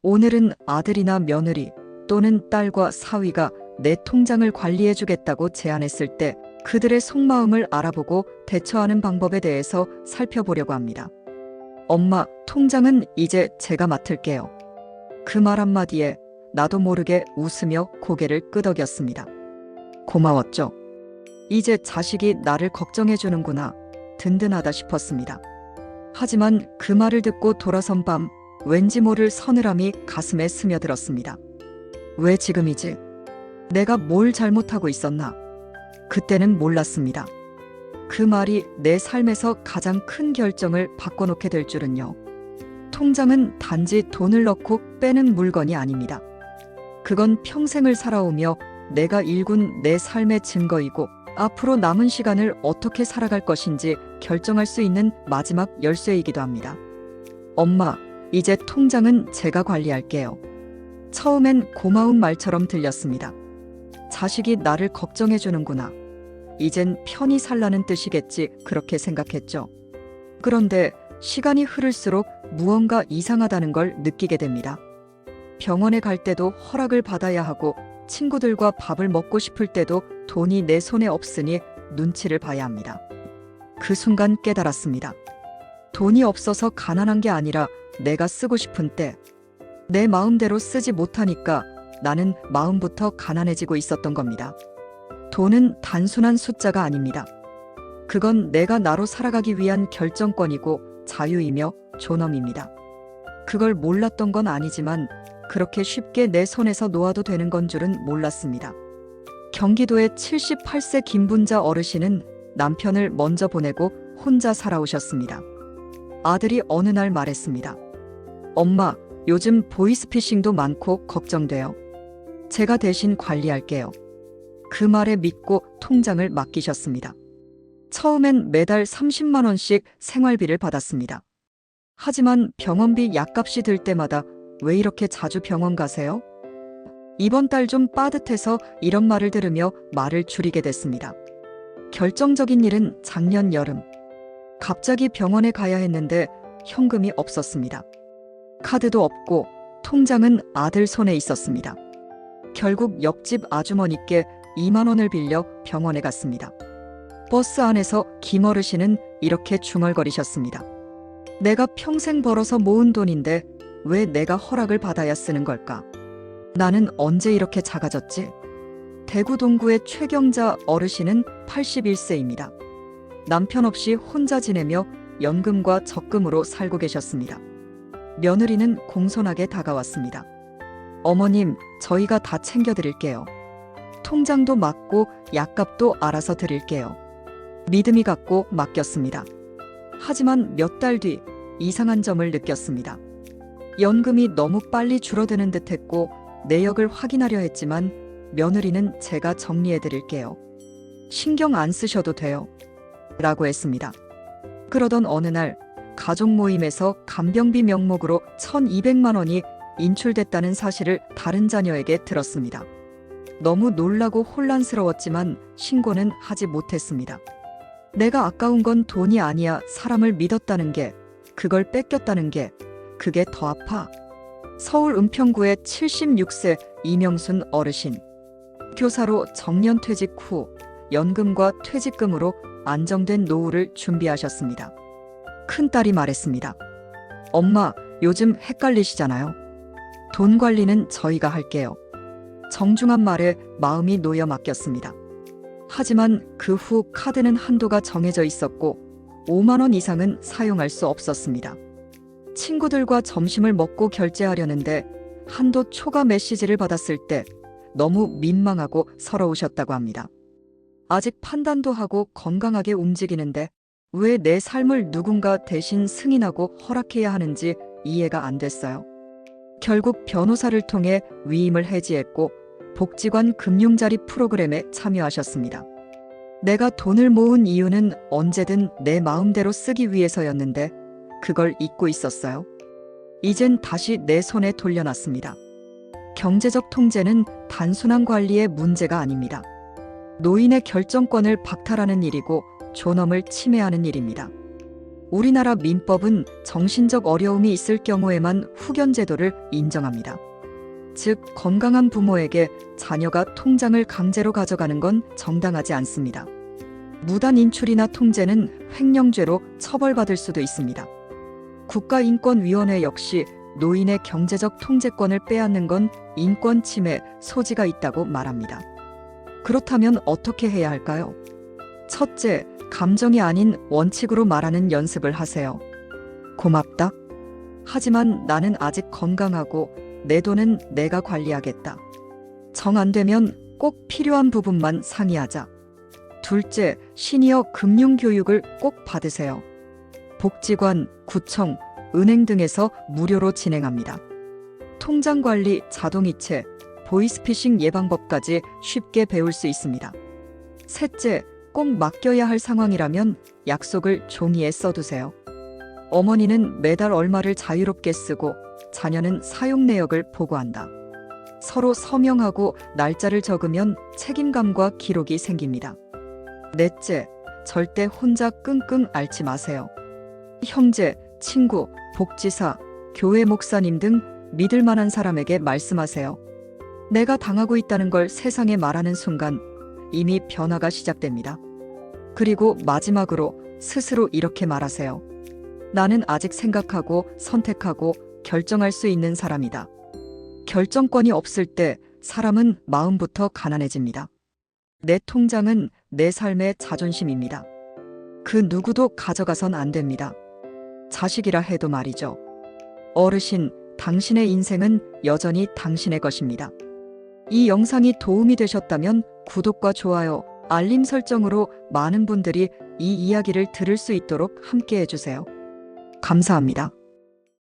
오늘은 아들이나 며느리 또는 딸과 사위가 내 통장을 관리해주겠다고 제안했을 때 그들의 속마음을 알아보고 대처하는 방법에 대해서 살펴보려고 합니다. 엄마, 통장은 이제 제가 맡을게요. 그 말 한마디에 나도 모르게 웃으며 고개를 끄덕였습니다. 고마웠죠. 이제 자식이 나를 걱정해주는구나. 든든하다 싶었습니다. 하지만 그 말을 듣고 돌아선 밤 왠지 모를 서늘함이 가슴에 스며들었습니다. 왜 지금이지? 내가 뭘 잘못하고 있었나? 그때는 몰랐습니다. 그 말이 내 삶에서 가장 큰 결정을 바꿔놓게 될 줄은요. 통장은 단지 돈을 넣고 빼는 물건이 아닙니다. 그건 평생을 살아오며 내가 일군 내 삶의 증거이고 앞으로 남은 시간을 어떻게 살아갈 것인지 결정할 수 있는 마지막 열쇠이기도 합니다. 엄마, 이제 통장은 제가 관리할게요. 처음엔 고마운 말처럼 들렸습니다. 자식이 나를 걱정해주는구나. 이젠 편히 살라는 뜻이겠지, 그렇게 생각했죠. 그런데 시간이 흐를수록 무언가 이상하다는 걸 느끼게 됩니다. 병원에 갈 때도 허락을 받아야 하고 친구들과 밥을 먹고 싶을 때도 돈이 내 손에 없으니 눈치를 봐야 합니다. 그 순간 깨달았습니다. 돈이 없어서 가난한 게 아니라 내가 쓰고 싶은 때 내 마음대로 쓰지 못하니까 나는 마음부터 가난해지고 있었던 겁니다. 돈은 단순한 숫자가 아닙니다. 그건 내가 나로 살아가기 위한 결정권이고 자유이며 존엄입니다. 그걸 몰랐던 건 아니지만 그렇게 쉽게 내 손에서 놓아도 되는 건 줄은 몰랐습니다. 경기도의 78세 김분자 어르신은 남편을 먼저 보내고 혼자 살아오셨습니다. 아들이 어느 날 말했습니다. 엄마, 요즘 보이스피싱도 많고 걱정돼요. 제가 대신 관리할게요. 그 말에 믿고 통장을 맡기셨습니다. 처음엔 매달 30만 원씩 생활비를 받았습니다. 하지만 병원비 약값이 들 때마다 왜 이렇게 자주 병원 가세요? 이번 달 좀 빠듯해서 이런 말을 들으며 말을 줄이게 됐습니다. 결정적인 일은 작년 여름. 갑자기 병원에 가야 했는데 현금이 없었습니다. 카드도 없고 통장은 아들 손에 있었습니다. 결국 옆집 아주머니께 2만 원을 빌려 병원에 갔습니다. 버스 안에서 김 어르신은 이렇게 중얼거리셨습니다. 내가 평생 벌어서 모은 돈인데 왜 내가 허락을 받아야 쓰는 걸까? 나는 언제 이렇게 작아졌지? 대구 동구의 최경자 어르신은 81세입니다. 남편 없이 혼자 지내며 연금과 적금으로 살고 계셨습니다. 며느리는 공손하게 다가왔습니다. 어머님, 저희가 다 챙겨드릴게요. 통장도 맡고 약값도 알아서 드릴게요. 믿음이 갔고 맡겼습니다. 하지만 몇 달 뒤 이상한 점을 느꼈습니다. 연금이 너무 빨리 줄어드는 듯했고 내역을 확인하려 했지만 며느리는 제가 정리해드릴게요. 신경 안 쓰셔도 돼요. 라고 했습니다. 그러던 어느 날 가족 모임에서 간병비 명목으로 1,200만 원이 인출됐다는 사실을 다른 자녀에게 들었습니다. 너무 놀라고 혼란스러웠지만 신고는 하지 못했습니다. 내가 아까운 건 돈이 아니야. 사람을 믿었다는 게, 그걸 뺏겼다는 게, 그게 더 아파. 서울 은평구의 76세 이명순 어르신. 교사로 정년퇴직 후 연금과 퇴직금으로 안정된 노후를 준비하셨습니다. 큰딸이 말했습니다. 엄마, 요즘 헷갈리시잖아요. 돈 관리는 저희가 할게요. 정중한 말에 마음이 놓여 맡겼습니다. 하지만 그 후 카드는 한도가 정해져 있었고 5만 원 이상은 사용할 수 없었습니다. 친구들과 점심을 먹고 결제하려는데 한도 초과 메시지를 받았을 때 너무 민망하고 서러우셨다고 합니다. 아직 판단도 하고 건강하게 움직이는데 왜 내 삶을 누군가 대신 승인하고 허락해야 하는지 이해가 안 됐어요. 결국 변호사를 통해 위임을 해지했고 복지관 금융자리 프로그램에 참여하셨습니다. 내가 돈을 모은 이유는 언제든 내 마음대로 쓰기 위해서였는데 그걸 잊고 있었어요. 이젠 다시 내 손에 돌려놨습니다. 경제적 통제는 단순한 관리의 문제가 아닙니다. 노인의 결정권을 박탈하는 일이고 존엄을 침해하는 일입니다. 우리나라 민법은 정신적 어려움이 있을 경우에만 후견 제도를 인정합니다. 즉, 건강한 부모에게 자녀가 통장을 강제로 가져가는 건 정당하지 않습니다. 무단 인출이나 통제는 횡령죄로 처벌받을 수도 있습니다. 국가인권위원회 역시 노인의 경제적 통제권을 빼앗는 건 인권 침해 소지가 있다고 말합니다. 그렇다면 어떻게 해야 할까요? 첫째, 감정이 아닌 원칙으로 말하는 연습을 하세요. 고맙다. 하지만 나는 아직 건강하고 내 돈은 내가 관리하겠다. 정 안 되면 꼭 필요한 부분만 상의하자. 둘째, 시니어 금융교육을 꼭 받으세요. 복지관, 구청, 은행 등에서 무료로 진행합니다. 통장 관리, 자동이체, 보이스피싱 예방법까지 쉽게 배울 수 있습니다. 셋째, 꼭 맡겨야 할 상황이라면 약속을 종이에 써두세요. 어머니는 매달 얼마를 자유롭게 쓰고 자녀는 사용 내역을 보고한다. 서로 서명하고 날짜를 적으면 책임감과 기록이 생깁니다. 넷째, 절대 혼자 끙끙 앓지 마세요. 형제, 친구, 복지사, 교회 목사님 등 믿을 만한 사람에게 말씀하세요. 내가 당하고 있다는 걸 세상에 말하는 순간 이미 변화가 시작됩니다. 그리고 마지막으로 스스로 이렇게 말하세요. 나는 아직 생각하고 선택하고 결정할 수 있는 사람이다. 결정권이 없을 때 사람은 마음부터 가난해집니다. 내 통장은 내 삶의 자존심입니다. 그 누구도 가져가선 안 됩니다. 자식이라 해도 말이죠. 어르신, 당신의 인생은 여전히 당신의 것입니다. 이 영상이 도움이 되셨다면 구독과 좋아요, 알림 설정으로 많은 분들이 이 이야기를 들을 수 있도록 함께 해주세요. 감사합니다.